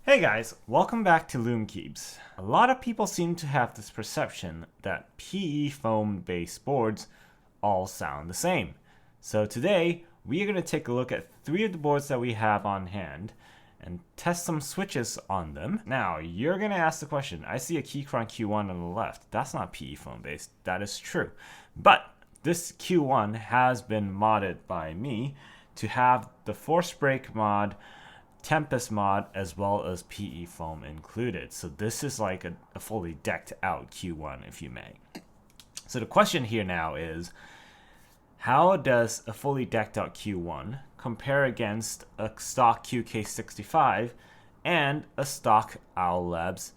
Hey guys, welcome back to Loom Keeps. A lot of people seem to have this perception that PE foam based boards all sound the same. So today, we are going to take a look at 3 of the boards that we have on hand and test some switches on them. Now, you're going to ask the question, I see a Keychron Q1 on the left. That's not PE foam based. That is true. But this Q1 has been modded by me to have the force brake mod, Tempest mod, as well as PE foam included. So this is like a fully decked out Q1, if you may. So the question here now is, how does a fully decked out Q1 compare against a stock QK65 and a stock Owl Labs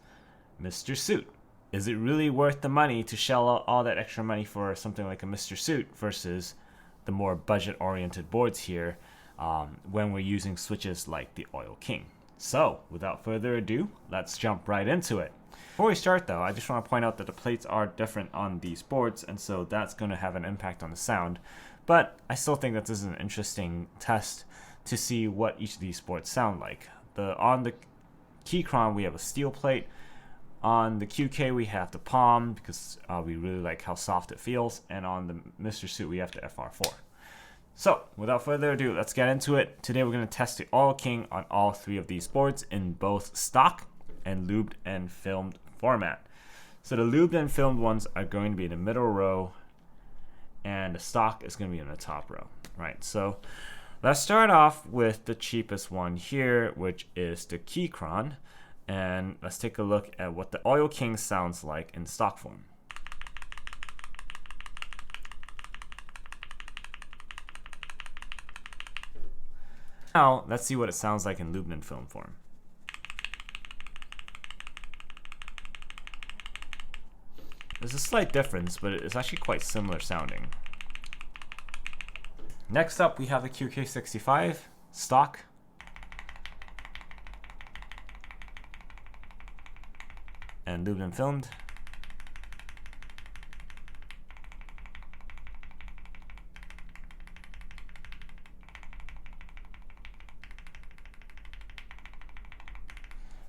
Mr.Suit? Is it really worth the money to shell out all that extra money for something like a Mr.Suit versus the more budget-oriented boards here when we're using switches like the Oil King? So, without further ado, let's jump right into it. Before we start though, I just want to point out that the plates are different on these boards, and so that's going to have an impact on the sound. But I still think that this is an interesting test to see what each of these boards sound like. On the Keychron, we have a steel plate. On the QK, we have the palm because we really like how soft it feels. And on the Mr.Suit, we have the FR4. So, without further ado, let's get into it. Today we're going to test the Oil King on all 3 of these boards in both stock and lubed and filmed format. So the lubed and filmed ones are going to be in the middle row, and the stock is going to be in the top row. Right, so let's start off with the cheapest one here, which is the Keychron. And let's take a look at what the Oil King sounds like in stock form. Now, let's see what it sounds like in lubed and film form. There's a slight difference, but it's actually quite similar sounding. Next up, we have the QK65 stock. And lubed and filmed.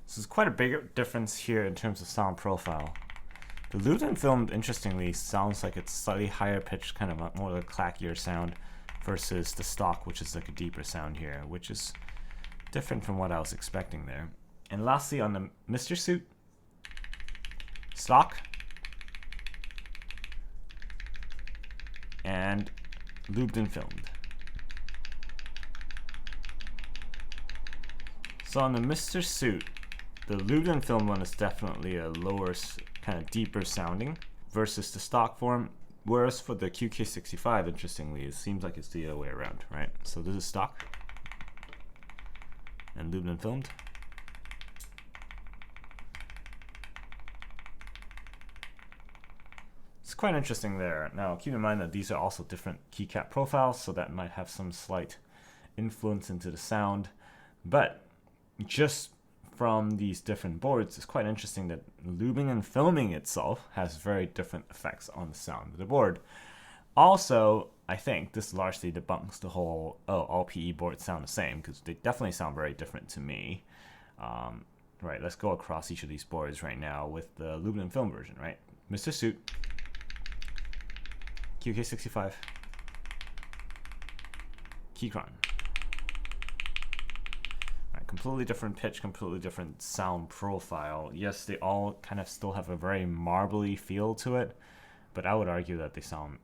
So there's quite a big difference here in terms of sound profile. The lubed and filmed, interestingly, sounds like it's slightly higher pitched, kind of more like a clackier sound, versus the stock, which is like a deeper sound here, which is different from what I was expecting there. And lastly, on the Mr.Suit stock and lubed and filmed. So on the Mr.Suit, the lubed and filmed one is definitely a lower, kind of deeper sounding versus the stock form. Whereas for the QK65, interestingly, it seems like it's the other way around, right? So this is stock and lubed and filmed. It's quite interesting there. Now, keep in mind that these are also different keycap profiles, so that might have some slight influence into the sound. But just from these different boards, it's quite interesting that lubing and filming itself has very different effects on the sound of the board. Also, I think this largely debunks the whole, all PE boards sound the same, because they definitely sound very different to me. Right, let's go across each of these boards right now with the lubed and film version, right? Mr.Suit, QK65, Keychron. Completely different pitch, completely different sound profile. Yes, they all kind of still have a very marbly feel to it, but I would argue that they sound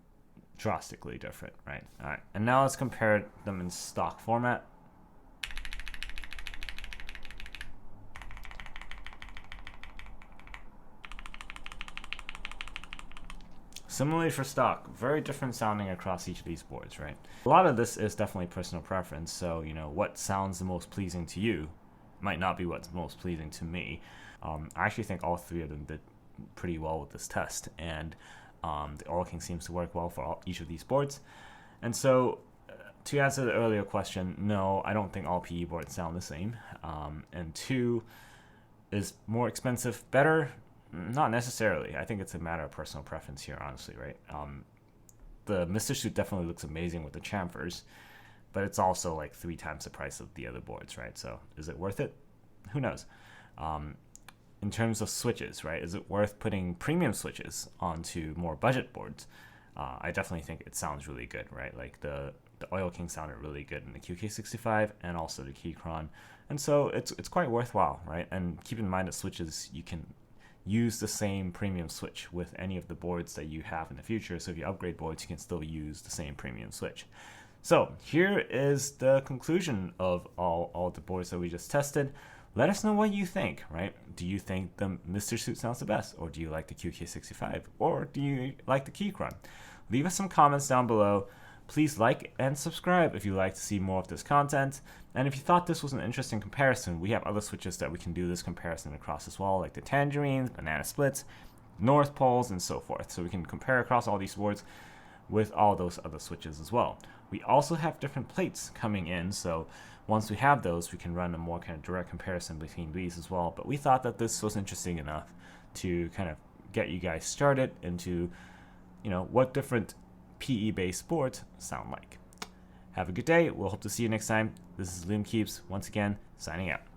drastically different, right? All right, and now let's compare them in stock format. Similarly for stock, very different sounding across each of these boards, right? A lot of this is definitely personal preference, so what sounds the most pleasing to you might not be what's most pleasing to me. I actually think all 3 of them did pretty well with this test, and the Oil King seems to work well for each of these boards. And so, to answer the earlier question, no, I don't think all PE boards sound the same. And 2, is more expensive better? Not necessarily. I think it's a matter of personal preference here, honestly, right? The Mr.Suit definitely looks amazing with the chamfers, but it's also like 3 times the price of the other boards, right? So is it worth it? who knows? In terms of switches, right? Is it worth putting premium switches onto more budget boards? I definitely think it sounds really good, right? Like the Oil King sounded really good in the QK65 and also the Keychron, and so it's quite worthwhile, right? And keep in mind that switches, you can use the same premium switch with any of the boards that you have in the future. So if you upgrade boards, you can still use the same premium switch. So here is the conclusion of all the boards that we just tested. Let us know what you think, right? Do you think the Mr.Suit sounds the best? Or do you like the QK65? Or do you like the Keychron? Leave us some comments down below. Please like and subscribe if you'd like to see more of this content. And if you thought this was an interesting comparison, we have other switches that we can do this comparison across as well, like the tangerines, banana splits, north poles, and so forth. So we can compare across all these boards with all those other switches as well. We also have different plates coming in, so once we have those, we can run a more kind of direct comparison between these as well. But we thought that this was interesting enough to kind of get you guys started into, what different PE-based boards sound like. Have a good day. We'll hope to see you next time. This is Loom Keeps, once again, signing out.